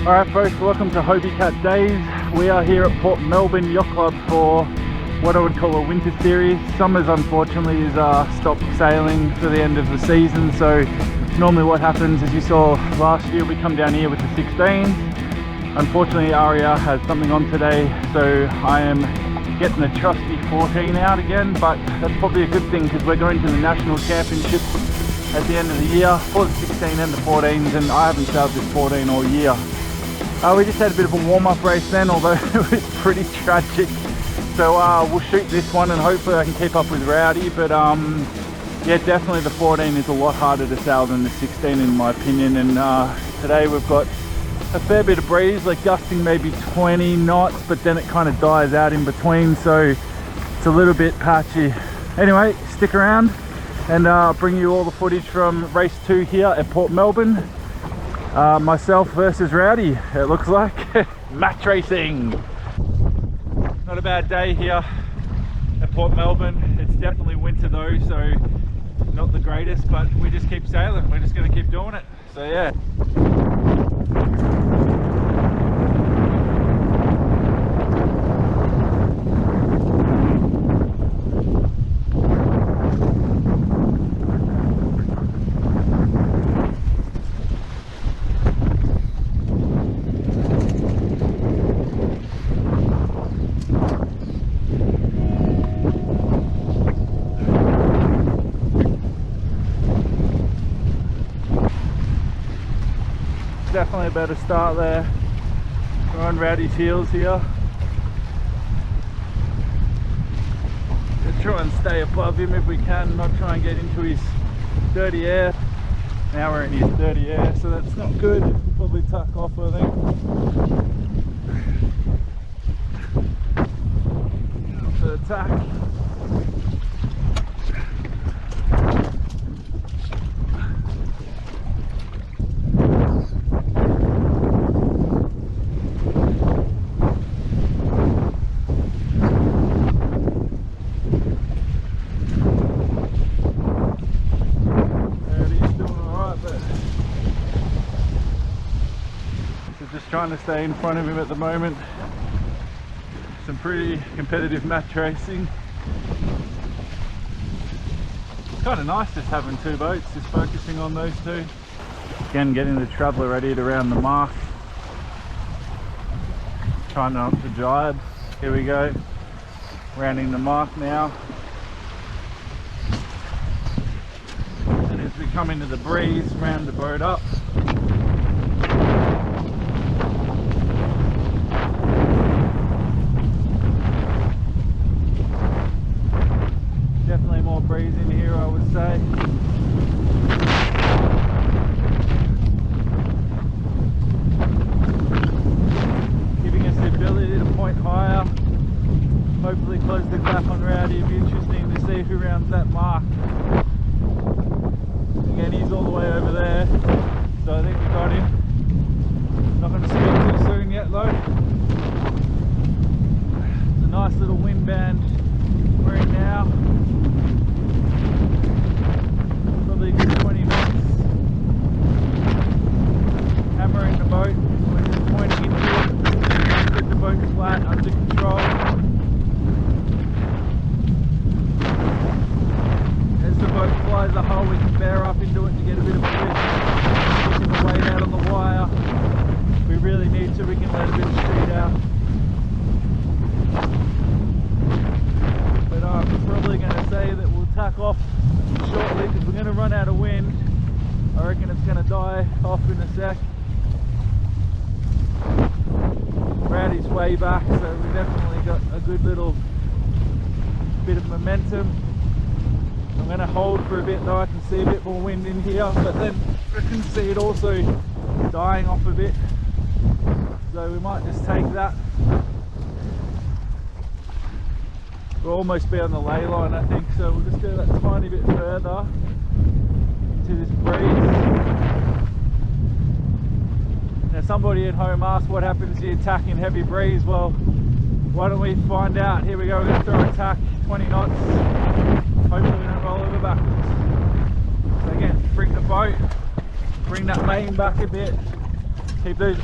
Alright folks, welcome to Hobie Cat Days. We are here at Port Melbourne Yacht Club for what I would call a winter series. Summers unfortunately is stopped sailing for the end of the season, so normally what happens, as you saw last year, we come down here with the 16s. Unfortunately Aria has something on today, so I am getting the trusty 14 out again, but that's probably a good thing because we're going to the National Championship at the end of the year for the 16 and the 14s, and I haven't sailed this 14 all year. We just had a bit of a warm-up race then, although it was pretty tragic. So we'll shoot this one and hopefully I can keep up with Rowdy, but yeah, definitely the 14 is a lot harder to sail than the 16 in my opinion. And today we've got a fair bit of breeze, like gusting maybe 20 knots, but then it kind of dies out in between, so it's a little bit patchy. Anyway, stick around and I'll bring you all the footage from race 2 here at Port Melbourne. Myself versus Rowdy, it looks like. Match racing. Not a bad day here at Port Melbourne. It's definitely winter though, so not the greatest, but we just keep sailing. We're just going to keep doing it. So yeah. Definitely a better start there. We're on Rowdy's heels here. Let's try and stay above him if we can, not try and get into his dirty air. Now we're in his dirty air, so that's not good. We'll probably tuck off, I think. Up to the tack. Just trying to stay in front of him at the moment. Some pretty competitive match racing. It's kind of nice just having two boats, just focusing on those two. Again, getting the Traveller ready to round the mark. Trying not to jibe. Here we go. Rounding the mark now. And as we come into the breeze, round the boat up. Definitely more breeze in here, I would say. Giving us the ability to point higher. Hopefully close the gap on Rowdy. It'd be interesting to see who rounds that mark. Again, he's all the way over there, so I think we got him. Not going to see him too soon yet though. It's a nice little wind band we're in now. Probably a good 20 knots. Hammering the boat. We're just pointing into it. Get the boat flat, under control. As the boat flies the hull, we can bear up into it to get a bit of a lift. Pushing the weight out on the wire. If we really need to, we can let a bit of speed out. But I'm probably going to say that we'll tack off shortly because we're going to run out of wind. I reckon it's going to die off in a sec. Rowdy's way back, so we've definitely got a good little bit of momentum. I'm going to hold for a bit though. I can see a bit more wind in here, but then I can see it also dying off a bit, so we might just take that. We'll almost be on the ley line, I think, so we'll just go that tiny bit further to this breeze. Now somebody at home asked what happens to your tack in heavy breeze. Well, why don't we find out? Here we go, we're going to throw a tack 20 knots. Hopefully we don't roll over backwards. So again, bring the boat, bring that main back a bit, Keep those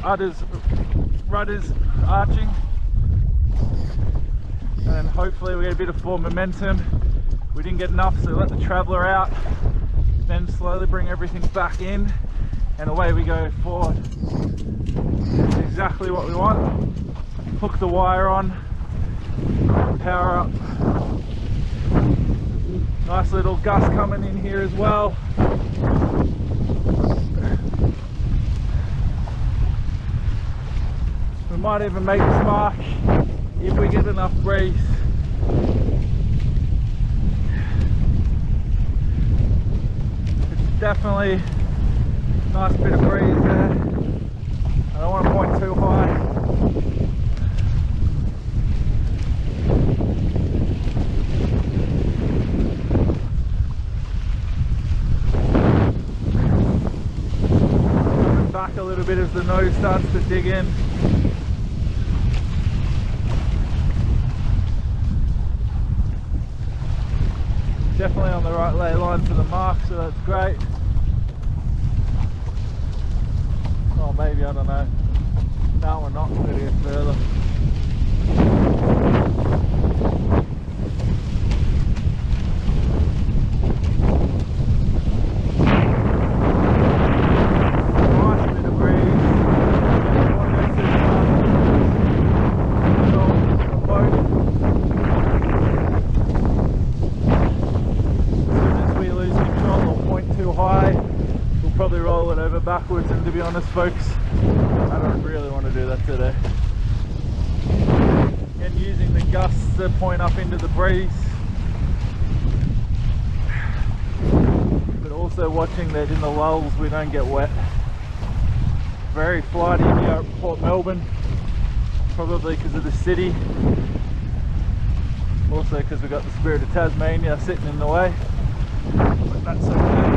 rudders arching, and then hopefully we get a bit of forward momentum. We didn't get enough, so let the traveller out, then slowly bring everything back in, and away we go forward. That's exactly what we want. Hook the wire on, power up. Nice little gust coming in here as well. We might even make this mark if we get enough breeze. It's definitely a nice bit of breeze there. I don't want to point too high. Coming back a little bit as the nose starts to dig in. Definitely on the right lay line for the mark, so that's great. Oh, maybe, I don't know. No, we're not going to get further. Nice bit of breeze. Probably roll it over backwards, and to be honest folks, I don't really want to do that today. And using the gusts to point up into the breeze, but also watching that in the lulls we don't get wet. Very flighty here at Port Melbourne, probably because of the city, also because we've got the Spirit of Tasmania sitting in the way, but that's okay.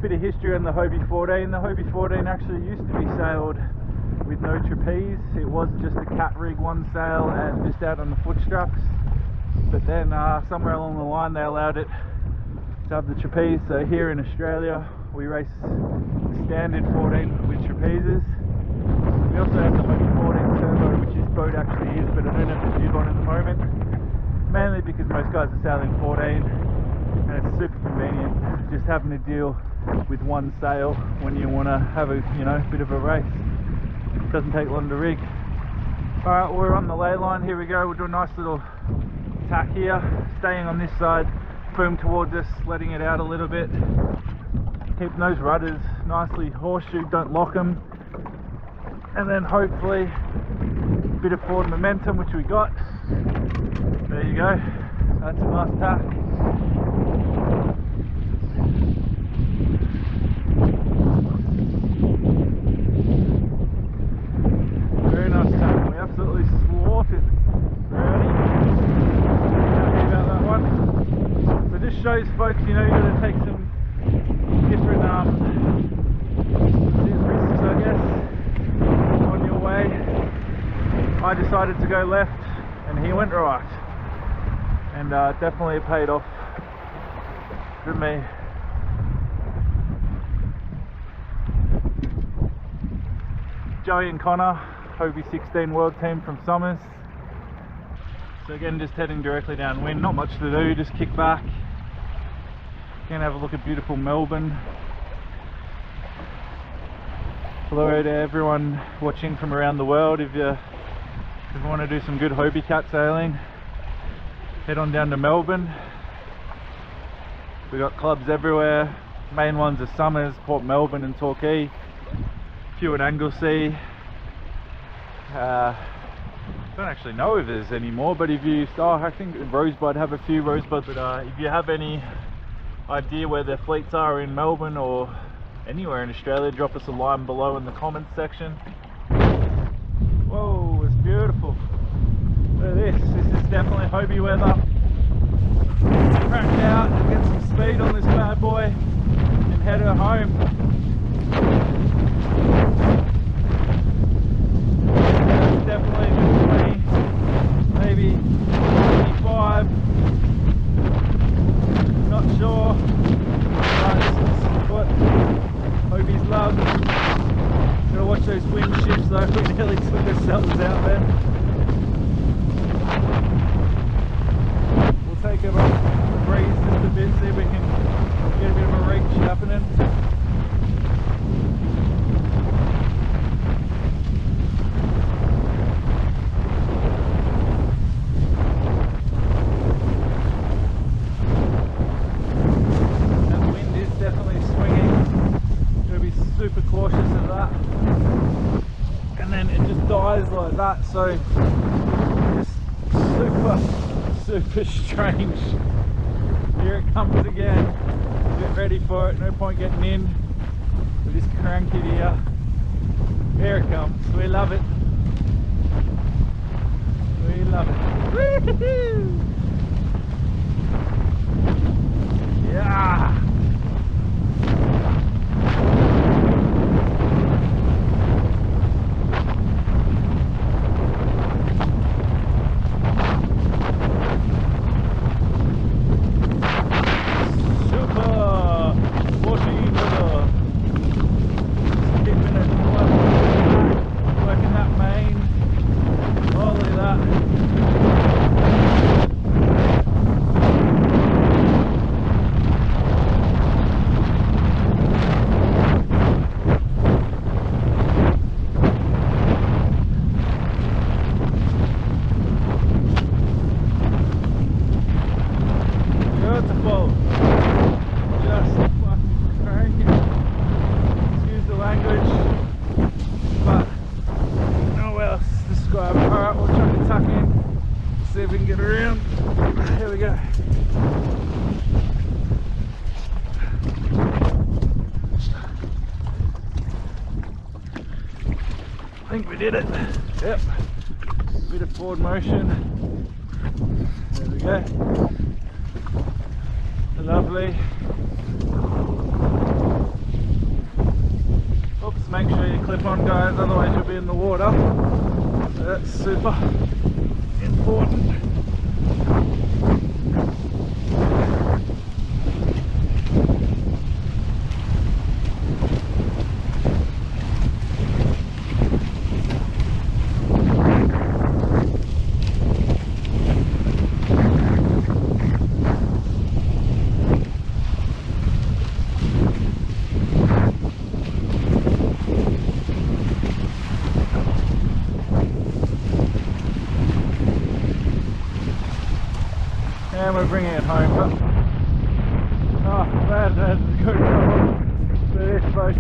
Bit of history on the Hobie 14. The Hobie 14 actually used to be sailed with no trapeze. It was just a cat rig, one sail, and just out on the foot straps. But then somewhere along the line they allowed it to have the trapeze. So here in Australia we race standard 14 with trapezes. We also have the Hobie 14 turbo, which this boat actually is, but I don't have the jib on at the moment. Mainly because most guys are sailing 14 and it's super convenient just having to deal with one sail when you want to have a bit of a race. It doesn't take long to rig. Alright, we're on the ley line. Here we go. We'll do a nice little tack here, staying on this side, boom towards us, letting it out a little bit, keeping those rudders nicely horseshoe, don't lock them, and then hopefully a bit of forward momentum, which we got. There you go, that's a nice tack. Very nice tack. We absolutely slaughtered Rowdy. Happy about that one. So this shows folks, you've got to take some different risks, I guess, on your way. I decided to go left and he went right, and definitely it paid off for me. Joey and Connor, Hobie 16 World Team from Summers. So again, just heading directly downwind, not much to do, just kick back. Gonna have a look at beautiful Melbourne. Hello to everyone watching from around the world. If you want to do some good Hobie Cat sailing, head on down to Melbourne. We got clubs everywhere. Main ones are Summers, Port Melbourne and Torquay. Few at Anglesea. Don't actually know if there's any more, but if you, I think Rosebud have a few, but if you have any idea where their fleets are in Melbourne or anywhere in Australia, drop us a line below in the comments section. Whoa, it's beautiful. Look at this. This is definitely Hobie weather. Let's crack out and get some speed on this bad boy and head her home. That's definitely good for me. watch those wind shifts though, we nearly took ourselves out then. We'll take a breeze just a bit, see if we can get a bit of a reach happening. Super cautious of that, and then it just dies like that, so it's super strange. Here it comes again. Get ready for it, no point getting in. We just crank it here. Here it comes. We love it. We love it. Woo-hoo-hoo! Yeah. Alright, we'll try to tuck in, see if we can get around. Here we go. I think we did it. Yep. Bit of forward motion. There we go. Lovely. Oops, make sure you clip on, guys, otherwise you'll be in the water. So that's super important. And we're bringing it home, but oh, that's a good job for this boat.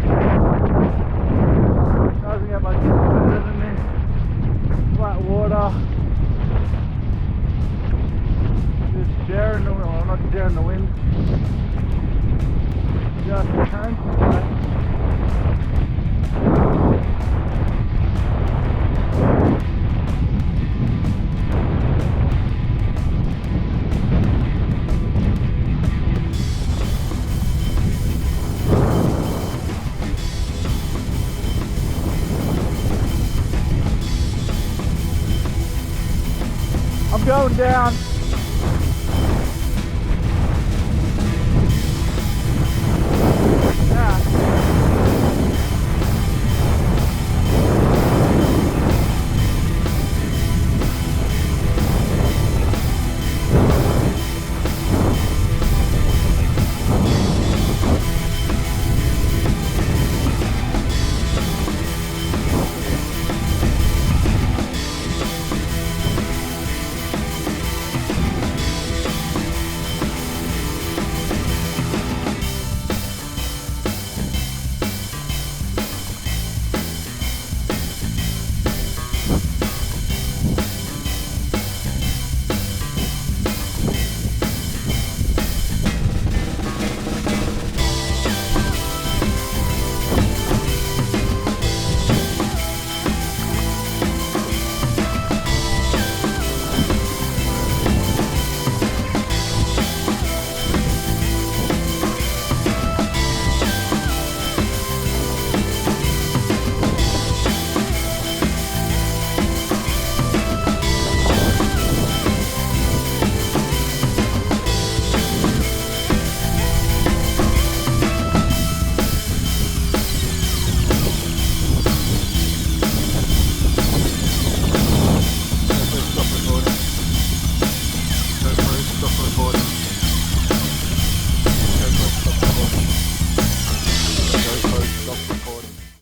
Doesn't get much better than this. Flat water. Just sharing the wind, well, not sharing the wind. Just cranking. I'm going down.